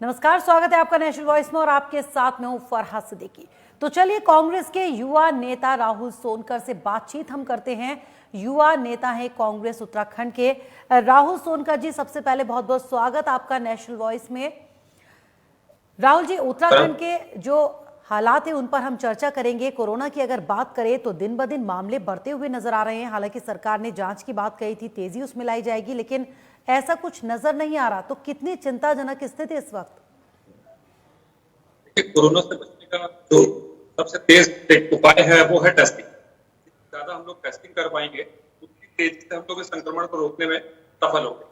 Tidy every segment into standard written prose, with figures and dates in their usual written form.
नमस्कार, स्वागत है आपका नेशनल वॉइस में और आपके साथ में हूं फरहा सिद्दीकी। तो चलिए कांग्रेस के युवा नेता राहुल सोनकर से बातचीत हम करते हैं। युवा नेता है कांग्रेस उत्तराखंड के। राहुल सोनकर जी, सबसे पहले बहुत बहुत स्वागत आपका नेशनल वॉइस में। राहुल जी, उत्तराखंड के जो हालात है उन पर हम चर्चा करेंगे। कोरोना की अगर बात करें तो दिन ब दिन मामले बढ़ते हुए नजर आ रहे हैं। हालांकि सरकार ने जांच की बात कही थी, तेजी उसमें लाई जाएगी, लेकिन ऐसा कुछ नजर नहीं आ रहा। तो कितनी चिंताजनक स्थिति इस वक्त? कोरोना से बचने का जो सबसे तेज उपाय है वो है टेस्टिंग। ज्यादा हम लोग टेस्टिंग कर पाएंगे उतनी तेजी से हम लोग इस संक्रमण को रोकने में सफल होंगे।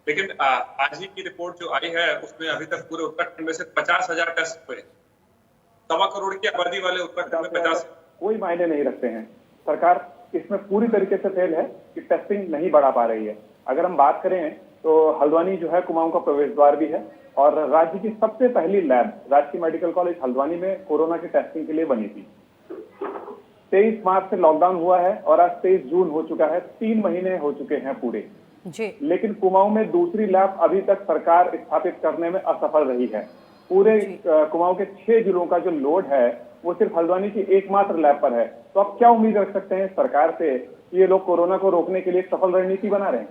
लेकिन आज ही की रिपोर्ट जो आई है उसमें अभी तक पूरे उत्तराखंड में से 50,000 टेस्ट हुए। 1.25 करोड़ की आबादी वाले उत्तराखंड में 50 कोई मायने नहीं रखते हैं। सरकार इसमें पूरी तरीके से फेल है कि टेस्टिंग नहीं बढ़ा पा रही है। अगर हम बात करें तो हल्द्वानी जो है कुमाऊं का प्रवेश द्वार भी है और राज्य की सबसे पहली लैब राजकीय मेडिकल कॉलेज हल्द्वानी में कोरोना की टेस्टिंग के लिए बनी थी। 23 मार्च से लॉकडाउन हुआ है और आज 23 जून हो चुका है। 3 महीने हो चुके हैं पूरे जी। लेकिन कुमाऊं में दूसरी लैब अभी तक सरकार स्थापित करने में असफल रही है। पूरे कुमाऊं के 6 जिलों का जो लोड है वो सिर्फ हल्द्वानी की एकमात्र लैब पर है। तो आप क्या उम्मीद रख सकते हैं सरकार से कि ये लोग कोरोना को रोकने के लिए एक सफल रणनीति बना रहे हैं?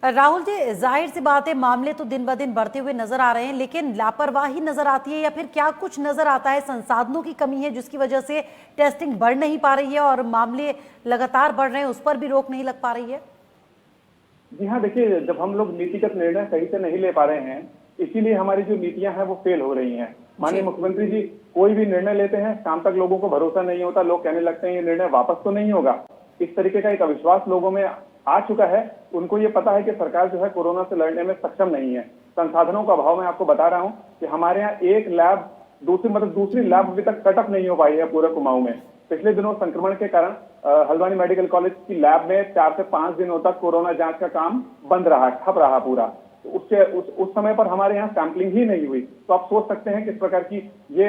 राहुल जी, जाहिर सी बात है मामले तो दिन ब दिन बढ़ते हुए नजर आ रहे हैं, लेकिन लापरवाही नजर आती है या फिर क्या कुछ नजर आता है? संसाधनों की कमी है जिसकी वजह से टेस्टिंग बढ़ नहीं पा रही है और मामले लगातार बढ़ रहे हैं, उस पर भी रोक नहीं लग पा रही है? जी हाँ, देखिए, जब हम लोग नीतिगत निर्णय सही से नहीं ले पा रहे हैं इसीलिए हमारी जो नीतियां हैं वो फेल हो रही हैं। माननीय मुख्यमंत्री जी कोई भी निर्णय लेते हैं, शाम तक लोगों को भरोसा नहीं होता। लोग कहने लगते हैं ये निर्णय वापस तो नहीं होगा। इस तरीके का एक अविश्वास लोगों में आ चुका है। उनको ये पता है कि सरकार जो है कोरोना से लड़ने में सक्षम नहीं है। संसाधनों का अभाव मैं आपको बता रहा हूँ कि हमारे यहाँ एक लैब दूसरी लैब अभी तक सेटअप नहीं हो पाई है पूरे कुमाऊं में। पिछले दिनों संक्रमण के कारण हल्द्वानी मेडिकल कॉलेज की लैब में 4 से 5 दिनों तक कोरोना जांच का काम बंद रहा, ठप रहा पूरा। तो उस समय पर हमारे यहाँ सैंपलिंग ही नहीं हुई। तो आप सोच सकते हैं किस प्रकार की ये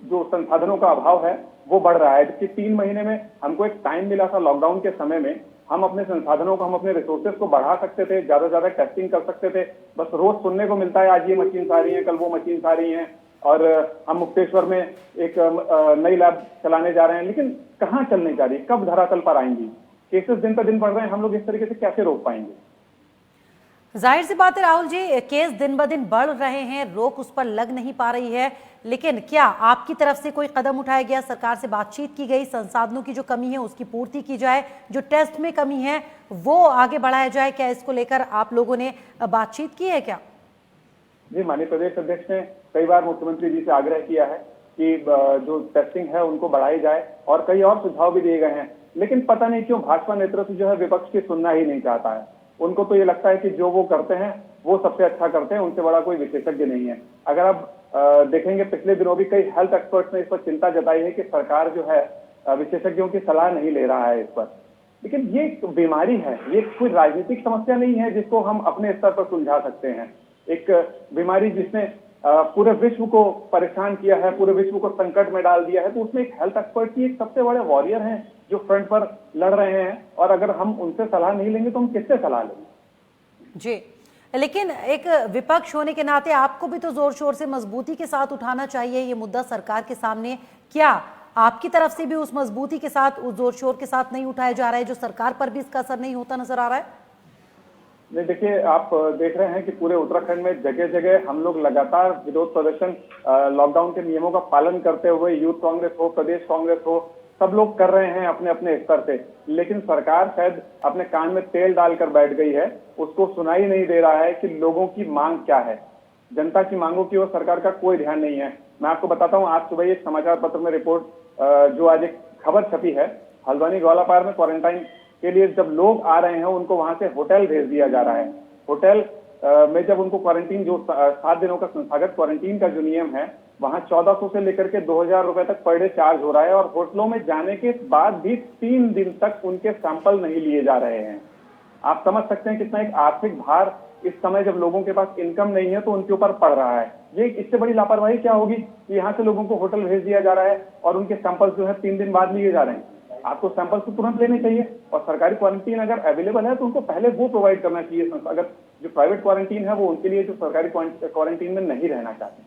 जो संसाधनों का अभाव है वो बढ़ रहा है। जबकि 3 महीने में हमको एक टाइम मिला था लॉकडाउन के समय में, हम अपने संसाधनों को, हम अपने रिसोर्सेज को बढ़ा सकते थे, ज्यादा से ज्यादा टेस्टिंग कर सकते थे। बस रोज सुनने को मिलता है आज ये मशीन आ रही है, कल वो मशीन आ रही है और हम मुक्तेश्वर में एक नई लैब चलाने जा रहे हैं। लेकिन कहाँ चलने जा रही है, कब धरातल पर आएंगी? केसेस दिन पर दिन बढ़ रहे हैं, हम लोग इस तरीके से कैसे रोक पाएंगे? जाहिर सी बात है राहुल जी, केस दिन ब दिन बढ़ रहे हैं, रोक उस पर लग नहीं पा रही है। लेकिन क्या आपकी तरफ से कोई कदम उठाया गया, सरकार से बातचीत की गई, संसाधनों की जो कमी है उसकी पूर्ति की जाए, जो टेस्ट में कमी है वो आगे बढ़ाया जाए? क्या इसको लेकर आप लोगों ने बातचीत की है क्या? जी, माननीय प्रदेश अध्यक्ष ने कई बार मुख्यमंत्री जी से आग्रह किया है कि जो टेस्टिंग है उनको बढ़ाई जाए और कई और सुझाव भी दिए गए हैं। लेकिन पता नहीं क्यों भाजपा नेतृत्व जो है विपक्ष की सुनना ही नहीं चाहता है। उनको तो ये लगता है कि जो वो करते हैं वो सबसे अच्छा करते हैं, उनसे बड़ा कोई विशेषज्ञ नहीं है। अगर आप देखेंगे पिछले दिनों भी कई हेल्थ एक्सपर्ट्स ने इस पर चिंता जताई है कि सरकार जो है विशेषज्ञों की सलाह नहीं ले रहा है इस पर। लेकिन ये एक बीमारी है, ये कोई राजनीतिक समस्या नहीं है जिसको हम अपने स्तर पर सुलझा सकते हैं। एक बीमारी जिसने पूरे विश्व को परेशान किया है, पूरे विश्व को संकट में डाल दिया है, तो उसमें एक हेल्थ एक्सपर्ट की एक सबसे बड़े वॉरियर हैं जो फ्रंट पर लड़ रहे हैं। और अगर हम उनसे सलाह नहीं लेंगे तो हम किससे सलाह लेंगे? जी, लेकिन एक विपक्ष होने के नाते आपको भी तो जोर शोर से मजबूती के साथ उठाना चाहिए ये मुद्दा सरकार के सामने। क्या आपकी तरफ से भी उस मजबूती के साथ, उस जोर शोर के साथ नहीं उठाया जा रहा है, जो सरकार पर भी इसका असर नहीं होता नजर आ रहा है? नहीं, देखिए, आप देख रहे हैं कि पूरे उत्तराखंड में जगह जगह हम लोग लगातार विरोध प्रदर्शन लॉकडाउन के नियमों का पालन करते हुए, यूथ कांग्रेस हो, प्रदेश कांग्रेस हो, सब लोग कर रहे हैं अपने अपने स्तर से। लेकिन सरकार शायद अपने कान में तेल डालकर बैठ गई है, उसको सुनाई नहीं दे रहा है कि लोगों की मांग क्या है। जनता की मांगों की ओर सरकार का कोई ध्यान नहीं है। मैं आपको बताता हूँ, आज सुबह एक समाचार पत्र में रिपोर्ट जो आज एक खबर छपी है, हल्द्वानी ग्वालापार में क्वारंटाइन के लिए जब लोग आ रहे हैं उनको वहां से होटल भेज दिया जा रहा है। होटल में जब उनको क्वारंटीन, जो 7 दिनों का संस्थागत क्वारंटीन का जो नियम है, वहां 1400 से लेकर के 2000 रुपए तक पर डे चार्ज हो रहा है। और होटलों में जाने के बाद भी 3 दिन तक उनके सैंपल नहीं लिए जा रहे हैं। आप समझ सकते हैं कितना एक आर्थिक भार इस समय, जब लोगों के पास इनकम नहीं है तो उनके ऊपर पड़ रहा है। ये इससे बड़ी लापरवाही क्या होगी कि यहाँ से लोगों को होटल भेज दिया जा रहा है और उनके सैंपल जो है 3 दिन बाद लिए जा रहे हैं। आपको सैंपल तो तुरंत लेने चाहिए और सरकारी क्वारंटीन अगर अवेलेबल है तो उनको पहले वो प्रोवाइड करना चाहिए। अगर जो प्राइवेट क्वारंटीन है वो उनके लिए जो सरकारी क्वारंटीन में नहीं रहना चाहते।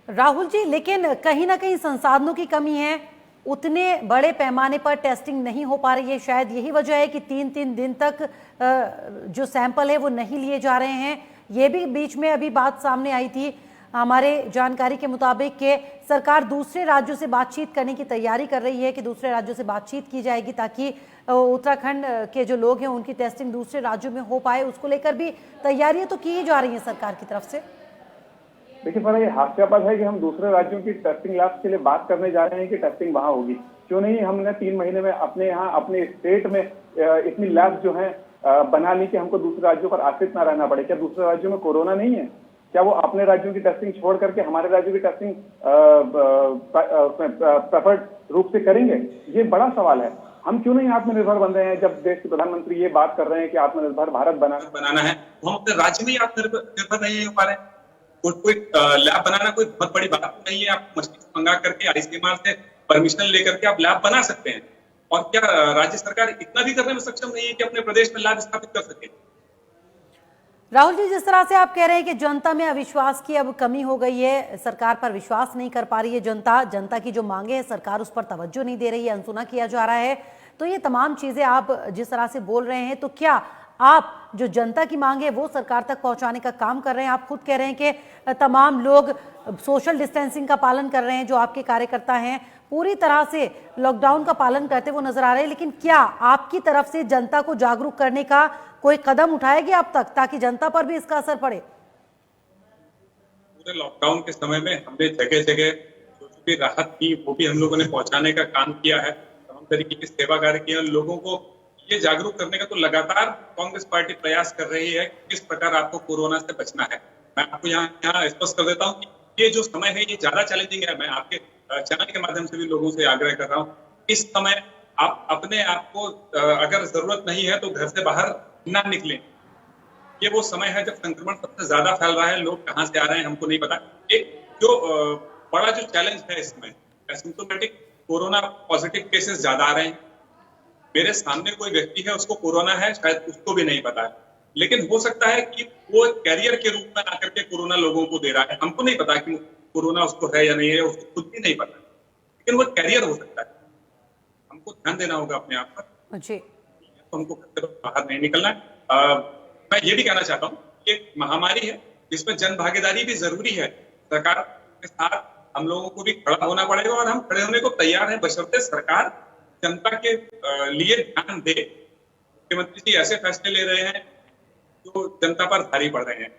राहुल जी, लेकिन कहीं ना कहीं संसाधनों की कमी है, उतने बड़े पैमाने पर टेस्टिंग नहीं हो पा रही है। शायद यही वजह है कि 3-3 दिन तक जो सैंपल है वो नहीं लिए जा रहे हैं। ये भी बीच में अभी बात सामने आई थी हमारे जानकारी के मुताबिक कि सरकार दूसरे राज्यों से बातचीत करने की तैयारी कर रही है कि दूसरे राज्यों से बातचीत की जाएगी ताकि उत्तराखंड के जो लोग हैं उनकी टेस्टिंग दूसरे राज्यों में हो पाए। उसको लेकर भी तैयारियां तो की जा रही हैं सरकार की तरफ से। देखिए सर, ये हास्यास्पद है कि हम दूसरे राज्यों की टेस्टिंग लैब्स के लिए बात करने जा रहे हैं कि टेस्टिंग वहां होगी। क्यों नहीं हमने 3 महीने में अपने यहाँ अपने स्टेट में इतनी लैब्स जो है बना ली कि हमको दूसरे राज्यों पर आश्रित ना रहना पड़े। क्या दूसरे राज्यों में कोरोना नहीं है? क्या वो अपने राज्यों की टेस्टिंग छोड़ करके हमारे राज्यों की टेस्टिंग प्रेफर्ड रूप से करेंगे? ये बड़ा सवाल है। हम क्यों नहीं आत्मनिर्भर बन रहे हैं जब देश के प्रधानमंत्री ये बात कर रहे हैं कि आत्मनिर्भर भारत बनाना है। हम अपने राज्य में ही आत्मनिर्भर नहीं हो पा रहे हैं। कोई लैब बनाना कोई बहुत बड़ी बात नहीं है। आप मशीन मंगा करके आईसीएमआर से परमिशन लेकर के आप लैब बना सकते हैं। और क्या राज्य सरकार इतना भी करने में सक्षम नहीं है कि अपने प्रदेश में लैब स्थापित कर सके? राहुल जी, जिस तरह से आप कह रहे हैं कि जनता में अविश्वास की अब कमी हो गई है, सरकार पर विश्वास नहीं कर पा रही है जनता की जो मांगे है सरकार उस पर तवज्जो नहीं दे रही है, अनसुना किया जा रहा है, तो ये तमाम चीजें आप जिस तरह से बोल रहे हैं, तो क्या आप जो जनता की मांग है वो सरकार तक पहुंचाने का काम कर रहे हैं? आप खुद कह रहे हैं कि तमाम लोग सोशल डिस्टेंसिंग का पालन कर रहे हैं, जो आपके कार्यकर्ता हैं पूरी तरह से लॉकडाउन का पालन करते हुए नजर आ रहे हैं, लेकिन क्या आपकी तरफ से जनता को जागरूक करने का कोई कदम उठाया गया अब तक ताकि जनता पर भी इसका असर पड़े? पूरे लॉकडाउन के समय में हमने जगह जगह जो भी राहत की वो भी हम लोगों ने पहुंचाने का काम किया है। तमाम तरीके की सेवा कार्य किया। लोगों को ये जागरूक करने का तो लगातार कांग्रेस पार्टी प्रयास कर रही है किस प्रकार आपको कोरोना से बचना है। मैं आपको यहाँ स्पष्ट कर देता हूँ कि ये जो समय है ये ज्यादा चैलेंजिंग है। मैं आपके चैनल के माध्यम से भी लोगों से आग्रह कर रहा हूँ, इस समय आप अपने आप को अगर जरूरत नहीं है तो घर से बाहर ना निकलें। ये वो समय है जब संक्रमण सबसे ज्यादा फैल रहा है। लोग कहाँ से आ रहे हैं हमको नहीं पता। एक जो बड़ा जो चैलेंज है इसमें, एसिम्प्टोमेटिक कोरोना पॉजिटिव केसेस ज्यादा आ रहे हैं। मेरे सामने कोई व्यक्ति है उसको कोरोना है, शायद उसको भी नहीं पता है, लेकिन हो सकता है कि वो कैरियर के रूप में आकर के कोरोना लोगों को दे रहा है। हमको नहीं पता कि कोरोना उसको है या नहीं है, उसको खुद भी नहीं पता, लेकिन वो कैरियर हो सकता है। हमको ध्यान देना होगा अपने आप पर। तो हमको घर से बाहर नहीं निकलना है। मैं ये भी कहना चाहता हूँ कि महामारी है जिसमें जन भागीदारी भी जरूरी है। सरकार के साथ हम लोगों को भी खड़ा होना पड़ेगा और हम खड़े होने को तैयार हैं, बशर्ते सरकार जनता के लिए ध्यान दे। मुख्यमंत्री जी ऐसे फैसले ले रहे हैं जो जनता पर भारी पड़ रहे हैं।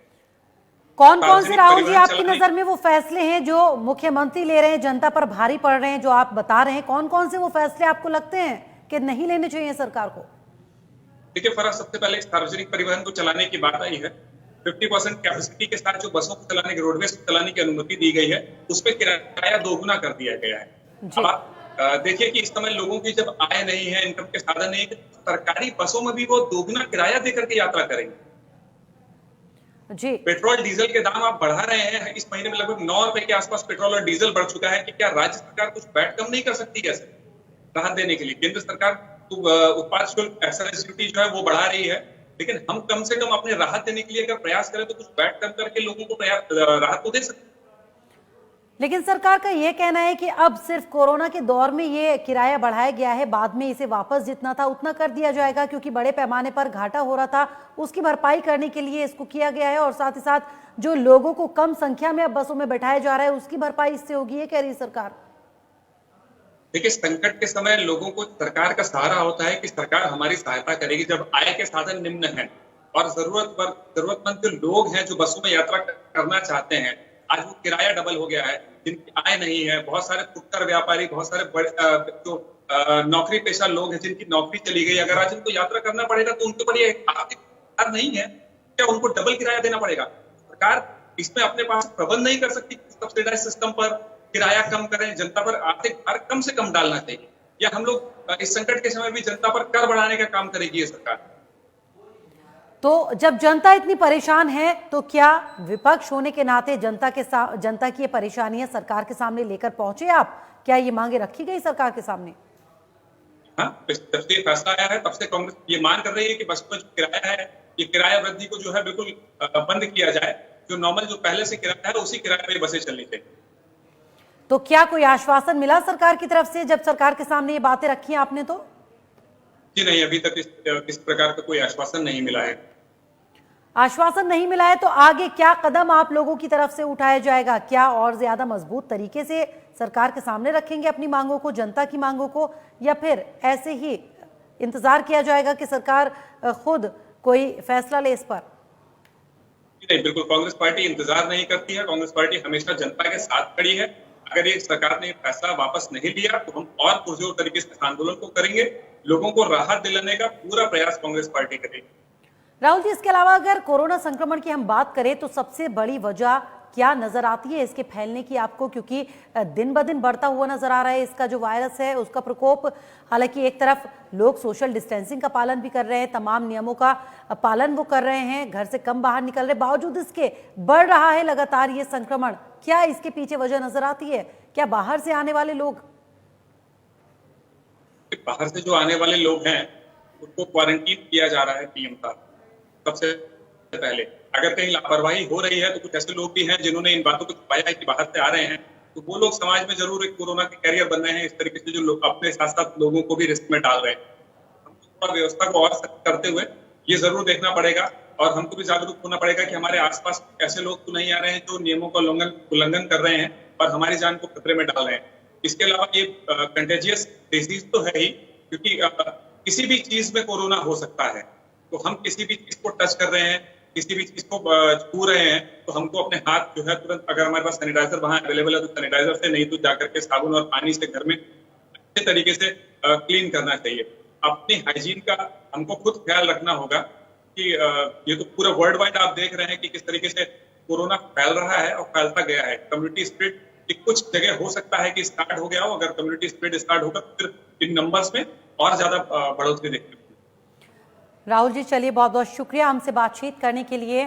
कौन कौन से राहुल जी आपकी नजर में वो फैसले हैं जो मुख्यमंत्री ले रहे हैं, जनता पर भारी पड़ रहे हैं, जो आप बता रहे हैं? कौन कौन से वो फैसले आपको लगते हैं कि नहीं लेने चाहिए सरकार को? देखिए फराज, सबसे पहले सार्वजनिक परिवहन को चलाने की बात आई है। 50% कैपेसिटी के साथ जो बसों को चलाने की, रोडवेज को चलाने की अनुमति दी गई है, उस पर किराया दोगुना कर दिया गया है। अब आप देखिए कि इस समय लोगों की जब आय नहीं है, इनकम के साधन नहीं है, सरकारी बसों में भी वो दोगुना किराया देकर के यात्रा करेंगे जी। पेट्रोल डीजल के दाम आप बढ़ा रहे हैं। इस महीने में लगभग 9 रुपए के आसपास पेट्रोल और डीजल बढ़ चुका है कि क्या राज्य सरकार कुछ वैट कम नहीं कर सकती कैसे राहत देने के लिए? केंद्र सरकार उत्पाद शुल्क एक्साइज ड्यूटी जो है वो बढ़ा रही है, लेकिन हम कम से कम अपने राहत देने के लिए अगर प्रयास करें तो कुछ वैट कम करके लोगों को राहत तो दे सकते। लेकिन सरकार का यह कहना है कि अब सिर्फ कोरोना के दौर में ये किराया बढ़ाया गया है, बाद में इसे वापस जितना था उतना कर दिया जाएगा, क्योंकि बड़े पैमाने पर घाटा हो रहा था, उसकी भरपाई करने के लिए इसको किया गया है। और साथ ही साथ जो लोगों को कम संख्या में अब बसों में बैठाया जा रहा है उसकी भरपाई इससे होगी, ये कह रही सरकार। देखिए, संकट के समय लोगों को सरकार का सहारा होता है कि सरकार हमारी सहायता करेगी जब आय के साधन निम्न हैं और जरूरतमंद जो लोग हैं जो बसों में यात्रा करना चाहते हैं। आज वो किराया डबल हो गया है, जिनकी आय नहीं है, बहुत सारे फुटकर व्यापारी, बहुत सारे जो नौकरी पेशा लोग हैं जिनकी नौकरी चली गई, अगर आज उनको यात्रा करना पड़ेगा तो उनके ऊपर आर्थिक नहीं है, क्या उनको डबल किराया देना पड़ेगा? सरकार इसमें अपने पास प्रबंध नहीं कर सकती? सब्सिडाइज सिस्टम पर किराया कम करें, जनता पर आर्थिक भार कम से कम डालना चाहिए, या हम लोग इस संकट के समय भी जनता पर कर बढ़ाने का काम करेगी ये सरकार? तो जब जनता इतनी परेशान है तो क्या विपक्ष होने के नाते जनता की ये परेशानियां सरकार के सामने लेकर पहुंचे आप? क्या ये मांगे रखी गई सरकार के सामने? हाँ, जब से फैसला आया है तब से कांग्रेस ये मांग कर रही है कि बस में जो किराया है ये किराया वृद्धि को जो है बिल्कुल बंद किया जाए। जो नॉर्मल जो पहले से किराया है उसी किराए पे बसें चलनी चाहिए। तो क्या कोई आश्वासन मिला सरकार की तरफ से जब सरकार के सामने ये बातें रखी आपने? तो जी नहीं, अभी तक इस प्रकार का कोई आश्वासन नहीं मिला है। आश्वासन नहीं मिला है तो आगे क्या कदम आप लोगों की तरफ से उठाया जाएगा? क्या और ज्यादा मजबूत तरीके से सरकार के सामने रखेंगे अपनी मांगों को, जनता की मांगों को, या फिर ऐसे ही इंतजार किया जाएगा कि सरकार खुद कोई फैसला ले इस पर? नहीं, बिल्कुल कांग्रेस पार्टी इंतजार नहीं करती है। कांग्रेस पार्टी हमेशा जनता के साथ खड़ी है। अगर ये सरकार ने फैसला वापस नहीं लिया तो हम और पुरजोर तरीके से आंदोलन को करेंगे। लोगों को राहत दिलाने का पूरा प्रयास कांग्रेस पार्टी करेगी। राहुल जी, इसके अलावा अगर कोरोना संक्रमण की हम बात करें तो सबसे बड़ी वजह क्या नजर आती है इसके फैलने की आपको? क्योंकि दिन ब दिन बढ़ता हुआ नजर आ रहा है इसका जो वायरस है उसका प्रकोप। हालांकि एक तरफ लोग सोशल डिस्टेंसिंग का पालन भी कर रहे हैं, तमाम नियमों का पालन वो कर रहे हैं, घर से कम बाहर निकल रहे, बावजूद इसके बढ़ रहा है लगातार ये संक्रमण। क्या इसके पीछे वजह नजर आती है? क्या बाहर से आने वाले लोग? बाहर से जो आने वाले लोग हैं उनको क्वारंटीन किया जा रहा है पीएम का। सबसे पहले अगर कहीं लापरवाही हो रही है तो कुछ ऐसे लोग भी हैं जिन्होंने इन बातों को छुपाया है कि बाहर से आ रहे हैं, तो वो लोग समाज में जरूर एक कोरोना के कैरियर बन रहे हैं। इस तरीके से जो लोग अपने साथ साथ लोगों को भी रिस्क में डाल रहे हैं। हमको थोड़ा व्यवस्था को और सख्त करते हुए ये जरूर देखना पड़ेगा और हमको भी जागरूक होना पड़ेगा कि हमारे आसपास ऐसे लोग तो नहीं आ रहे हैं जो नियमों का उल्लंघन कर रहे हैं और हमारी जान को खतरे में डाल रहे हैं। इसके अलावा ये कंटेजियस डिजीज तो है ही, क्योंकि किसी भी चीज में कोरोना हो सकता है। तो हम किसी भी चीज को टच कर रहे हैं, किसी भी चीज को छू रहे हैं, तो हमको अपने हाथ जो है तुरंत, अगर हमारे पास सैनिटाइजर वहां अवेलेबल है तो सैनिटाइजर से, नहीं तो जाकर के साबुन और पानी से घर में अच्छे तरीके से क्लीन करना चाहिए। अपनी हाइजीन का हमको खुद ख्याल रखना होगा कि ये तो पूरा वर्ल्ड वाइड आप देख रहे हैं कि किस तरीके से कोरोना फैल रहा है और फैलता गया है। कम्युनिटी स्प्रेड कुछ जगह हो सकता है कि स्टार्ट हो गया हो, अगर कम्युनिटी स्प्रेड स्टार्ट होगा तो फिर इन नंबर्स में और ज्यादा बढ़ोतरी देखने को। राहुल जी, चलिए बहुत बहुत शुक्रिया हमसे बातचीत करने के लिए।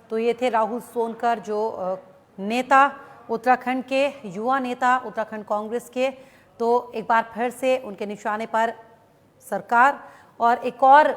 तो ये थे राहुल सोनकर, जो नेता उत्तराखंड के, युवा नेता उत्तराखंड कांग्रेस के। तो एक बार फिर से उनके निशाने पर सरकार और एक और